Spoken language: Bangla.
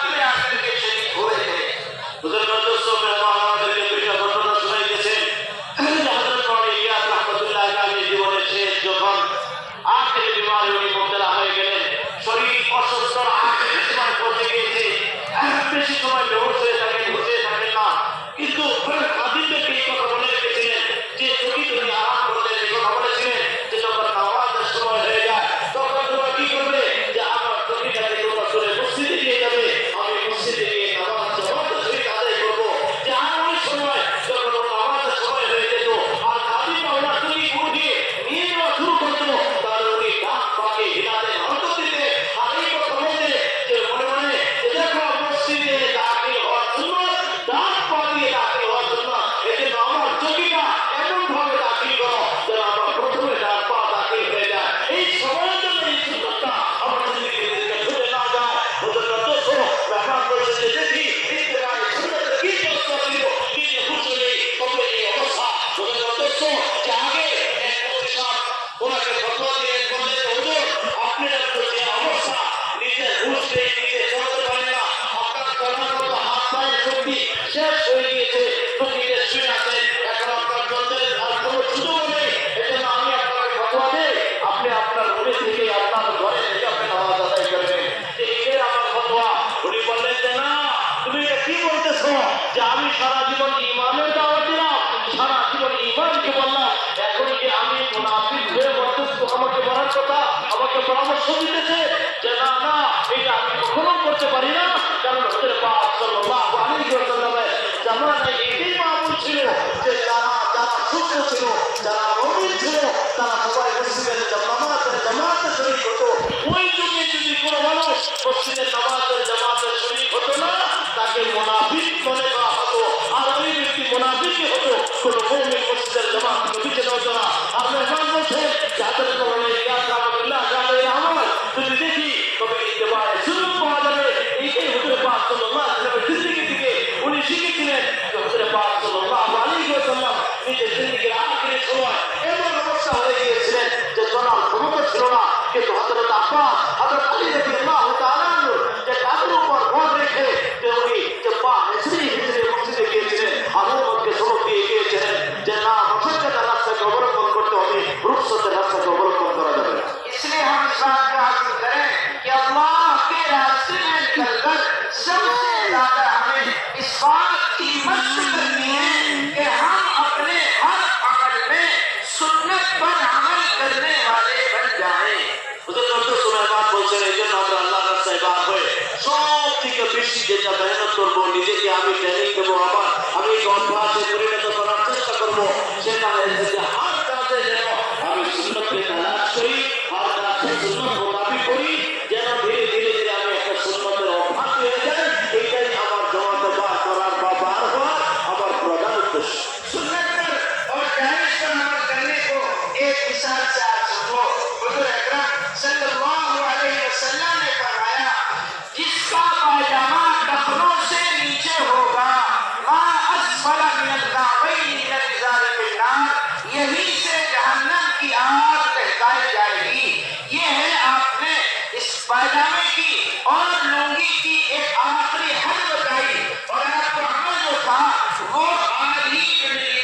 में आकर के शरीक हुए थे। बुजुर्गों दोस्तों मेहमान আমাদেরকে দুইটা ঘটনা শোনাইতেছেন। হযরত মওলানা ইলিয়াস রাহমাতুল্লাহ আলাইহি জীবনের শেষ যখন আখেরি বিমারি উনি মুবতলা হয়ে গেলেন, শরীর অসুস্থ, আখেরি সময় পৌঁছে গিয়েছে, বেশি সময় বেহুশ হয়ে থাকেন, হুঁশে থাকেন না, কিন্তু খাদিমদেরকে এই কথা বলে রেখেছিলেন যে যদি তুমি আরাম করলে এই কথা বলেছিলেন যে যখন নামাজের সময় হয়ে যায় তখন তোমরা কি করবে যে আমার চোখটাকে তোমরা করে মসজিদে নিয়ে যাবে, আমি মসজিদে গিয়ে নামাজ জামাতে সহিত আদায় করবো। যে আর ওই সময় যখন নামাজের সময় হয়ে যেত আর খাদিমরা ওনার চোখে উঠিয়ে নিয়ে যাওয়া শুরু করতো, তাহলে উনি ডাক পাকে হিলাতে হরকত দিতে আর এই কথা বলতে যে মনে মনে যে দেখো মসজিদে দাখিল হওয়ার জন্য ডাক পা দিয়ে দাখিল হওয়ার জন্য এই যে আমার চোখটা এমন ভাবে দাখিল করো যেন আমার প্রথমে ডাক পা দাখিল হয়ে যায়। এই সময়ের জন্য এই সুন্দরতা আমার জিন্দেগিতে ছুটে না যায়। হুজুররা তো শোনো ব্যাপার করেছে যে দেখি ইন্তেকালে সুন্নতের কি অবস্থা ছিল, কি যে খুশি নেই তবে এই অবস্থা। হুজুররা তো শোনো যে আগে এক প্রতিষ্ঠান ওনাকে ফতোয়া দিয়ে বললেন হুজুর আপনার তো যে অবস্থা নিজের হুঁশ নেই, নিজে চলতে পারেন না, আপনার চলার মতো হাত পায়ের শক্তি শেষ হয়ে গিয়েছে, প্রকৃতিতে শুয়ে আছেন, এখন আপনার চলতে আর কোনো সুযোগ নেই। এজন্য আমি আপনাকে ফতোয়া দেই আপনি আপনার রুমে থেকে আপনার ঘরে থেকে আপনি নামাজ আদায় করবেন। যে এটাই আমার ফতোয়া। উনি বললেন যে না তুমি এটা কি বলতেছো যে আমি সারা জীবন ইমানের দাওয়াত দিলাম, সারা জীবন ইমানকে বললাম, এখন কি আমি মুনাফিক হয়ে বলতেছি আমাকে বলার কথা, আমাকে পরামর্শ দিতেছে যে না না এটা আমি কখনো করতে পারি না, কারণ হযরত পাক সাল্লাল্লাহু আলাইহি ওয়াসাল্লামের জামানায় এটাই মামুল ছিল যে যারা সুস্থ ছিল, যারা মুমিন ছিল, তারা সবাই মসজিদের জামাতে শরীক হতো। ওই যুগে যদি কোনো মানুষ মসজিদের জামাতে শরীক হতো না তাকে মুনাফিক মনে করা হতো, আর ওই ব্যক্তি মুনাফিকই হতো, কোনো মুমিন মসজিদের জামাতে পিছনে হতো না। আর মেহমান বলছেন যে হযরত মওলানা ইলিয়াস রাহমাতুল্লাহ আলাইহি আমল যদি দেখি তবে ইত্তেবায়ে সুন্নাত পাওয়া যাবে। এইটাই হুজুর পাক সাল্লাল্লাহু আলাইহি ওয়াসাল্লামের জিন্দেগি থেকে উনি শিখেছিলেন যে হুজুর পাক সাল্লাল্লাহু আলাইহি ওয়াসাল্লাম নিজের জিন্দেগির আখেরি সময় এমন অবস্থা হয়ে গিয়েছিলেন যে চলার ক্ষমতা ছিল না, কিন্তু হযরত আব্বাস হযরত আলী রাদিয়াল্লাহু তাআলা আনহু যে কাঁধের উপর ভর রেখে যে উনি যে পা হেঁচড়ে হেঁচড়ে মসজিদে গিয়েছিলেন, আবুবকরকে সবক দিয়ে গিয়েছিলেন যে না মশক্কতের রাস্তাকে অবলম্বন করতে হবে, রুখসতের রাস্তাকে অবলম্বন করা যাবে না। इसलिए हम इस बात का हासिल करें कि अल्लाह के रास्ते में निकलकर सबसे ज्यादा हमें इस बात की मशक करनी है कि हम अपने हर अमल में सुन्नत पर अमल करने वाले बन जाएं। হুজুর সময় বাদ বলছেন এই জন্য আমরা আল্লাহর রাস্তায় বার হয়ে সব থেকে বেশি যেটা মেহনত করবো, নিজেকে আমি ট্রেনিং দেবো, আবার আমি অভ্যাসে পরিণত করার চেষ্টা করবো, সেটা হয়েছে যে হার কাজে যেন আমি সুন্নতকে তালাশ করি, হার কাজে সুন্নত মোতাবিক করি, যেন ধীরে ধীরে ধীরে আমি একটা সুন্নতের অভ্যাস হয়ে যাই। এইটাই আমার জমাতে বার করার বা বার হওয়ার আমার প্রধান উদ্দেশ্য। সুন্নত पर और जायज पर अमल करने को एक मिसाल से आप समझो। हुजूर अकरम सल्लल्लाहु अलैहि वसल्लम ने फरमाया जिसका पायजामा टखनों से नीचे होगा मा अस्फल मिनल काबैन मिनल इज़ार बिन्नार, यही से जहन्नम की आग दहकाई जाएगी। ये है आपने इस पायजामे की और लुंगी की एक आखिरी हद बताई और आपका अमल जो था वो आज ही के लिए